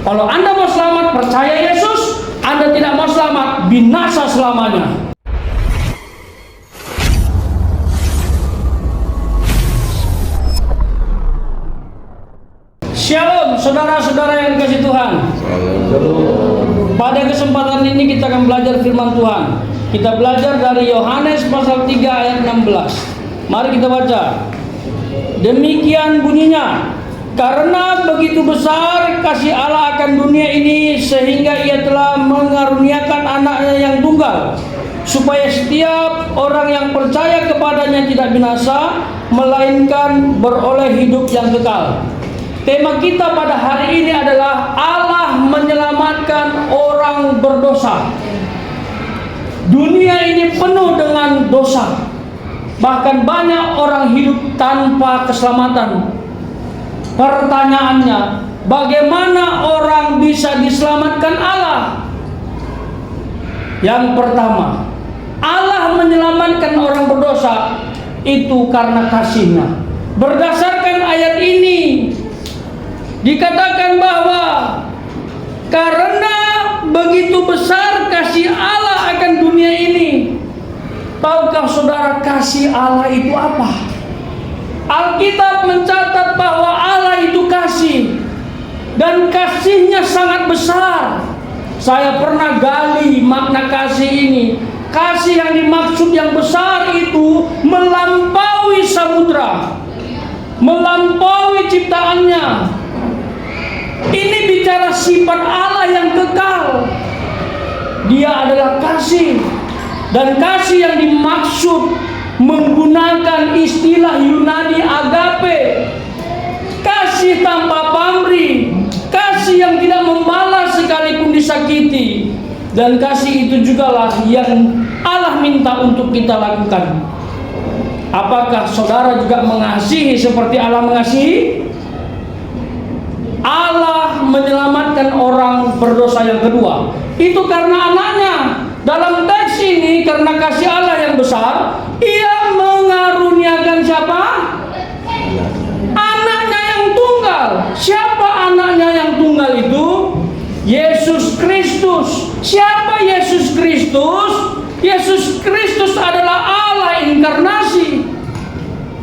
Kalau Anda mau selamat, percaya Yesus. Anda tidak mau selamat, binasa selamanya. Shalom, saudara-saudara yang dikasihi Tuhan. Pada kesempatan ini kita akan belajar firman Tuhan. Kita belajar dari Yohanes pasal 3 ayat 16. Mari kita baca. Demikian bunyinya, karena begitu besar kasih Allah akan dunia ini, sehingga Ia telah mengaruniakan anaknya yang tunggal, supaya setiap orang yang percaya kepadanya tidak binasa, melainkan beroleh hidup yang kekal. Tema kita pada hari ini adalah Allah menyelamatkan orang berdosa. Dunia ini penuh dengan dosa. Bahkan banyak orang hidup tanpa keselamatan. Pertanyaannya, bagaimana orang bisa diselamatkan Allah? Yang pertama, Allah menyelamatkan orang berdosa itu karena kasih-Nya. Berdasarkan ayat ini dikatakan bahwa karena begitu besar kasih Allah akan dunia ini. Tahukah saudara kasih Allah itu apa? Alkitab mencatat bahwa Allah itu kasih, dan kasih-Nya sangat besar. Saya pernah gali makna kasih ini. Kasih yang dimaksud yang besar itu melampaui samudra, melampaui ciptaannya. Ini bicara sifat Allah yang kekal. Dia adalah kasih. Dan kasih yang dimaksud menggunakan istilah Yunani agape. Kasih tanpa pamrih. Kasih yang tidak membalas sekalipun disakiti. Dan kasih itu jugalah yang Allah minta untuk kita lakukan. Apakah saudara juga mengasihi seperti Allah mengasihi? Allah menyelamatkan orang berdosa yang kedua itu karena anaknya. Dalam teks ini, karena kasih Allah yang besar, Ia mengaruniakan siapa? Anaknya yang tunggal. Siapa anaknya yang tunggal itu? Yesus Kristus. Siapa Yesus Kristus? Yesus Kristus adalah Allah inkarnasi.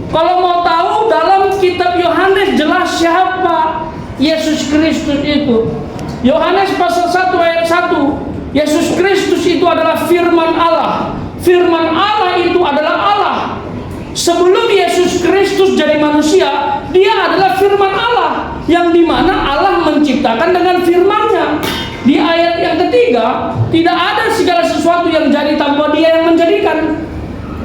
Kalau mau tahu, dalam kitab Yohanes jelas siapa Yesus Kristus itu. Yohanes pasal 1 ayat 1. Yesus Kristus itu adalah firman Allah. Firman Allah itu adalah Allah. Sebelum Yesus Kristus jadi manusia, Dia adalah firman Allah, yang dimana Allah menciptakan dengan firman-Nya. Di ayat yang ketiga, tidak ada segala sesuatu yang jadi tanpa Dia yang menjadikan.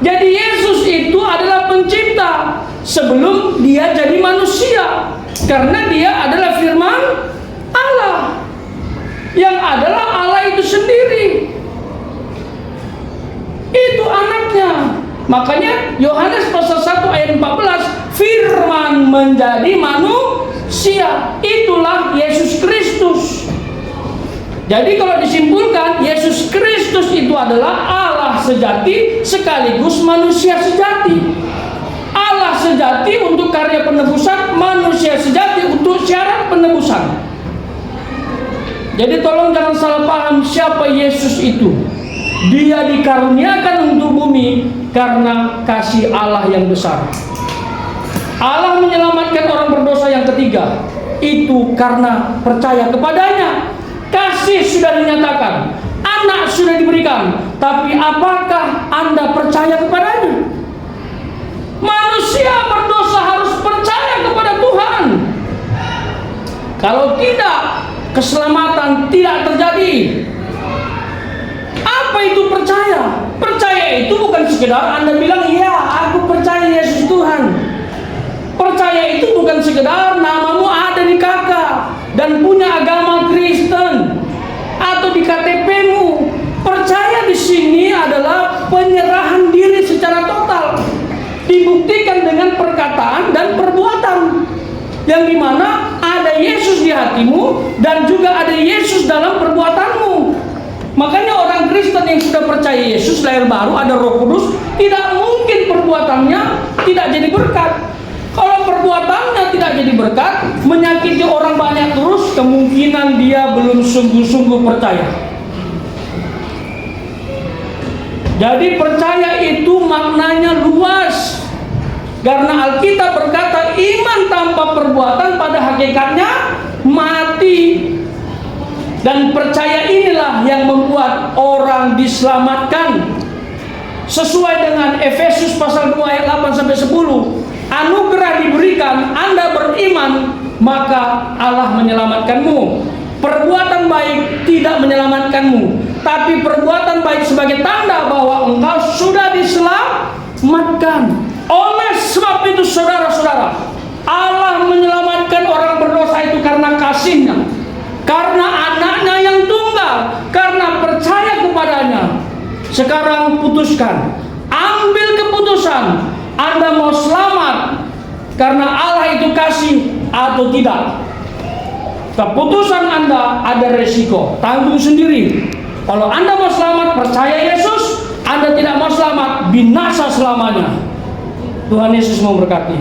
Jadi Yesus itu adalah pencipta sebelum Dia jadi manusia, karena Dia adalah firman Allah, yang adalah Allah itu sendiri. Itu anaknya. Makanya Yohanes pasal 1 ayat 14, firman menjadi manusia. Itulah Yesus Kristus. Jadi kalau disimpulkan, Yesus Kristus itu adalah Allah sejati sekaligus manusia sejati. Allah sejati untuk karya penebusan, manusia sejati untuk syarat penebusan. Jadi tolong jangan salah paham siapa Yesus itu. Dia dikaruniakan untuk bumi karena kasih Allah yang besar. Allah menyelamatkan orang berdosa yang ketiga itu karena percaya kepadanya. Kasih sudah dinyatakan, anak sudah diberikan, tapi apakah Anda percaya kepadanya? Manusia berdosa harus percaya kepada Tuhan. Kalau tidak, keselamatan tidak terjadi. Apa itu percaya? Percaya itu bukan sekedar Anda bilang, "Ya, aku percaya Yesus Tuhan." Percaya itu bukan sekedar namamu ada di KK dan punya agama Kristen atau di KTP-mu. Percaya di sini adalah penyerahan diri secara total, dibuktikan dengan perkataan dan perbuatan, yang dimana ada Yesus di hatimu dan juga ada Yesus dalam perbuatanmu. Makanya orang Kristen yang sudah percaya Yesus lahir baru, ada Roh Kudus, tidak mungkin perbuatannya tidak jadi berkat. Kalau perbuatannya tidak jadi berkat, menyakiti orang banyak terus, kemungkinan dia belum sungguh-sungguh percaya. Jadi percaya itu maknanya luas. Karena Alkitab berkata iman tanpa perbuatan pada hakikatnya mati. Dan percaya inilah yang membuat orang diselamatkan. Sesuai dengan Efesus pasal 2 ayat 8 sampai 10. Anugerah diberikan, Anda beriman, maka Allah menyelamatkanmu. Perbuatan baik tidak menyelamatkanmu, tapi perbuatan baik sebagai tanda bahwa engkau sudah diselamatkan. Oleh sebab itu saudara-saudara, Allah menyelamatkan orang berdosa itu karena kasih-Nya, karena anaknya yang tunggal, karena percaya kepadanya. Sekarang putuskan, ambil keputusan, Anda mau selamat karena Allah itu kasih atau tidak. Keputusan Anda ada resiko, tanggung sendiri. Kalau Anda mau selamat, percaya Yesus. Anda tidak mau selamat, binasa selamanya. Tuhan Yesus memberkati.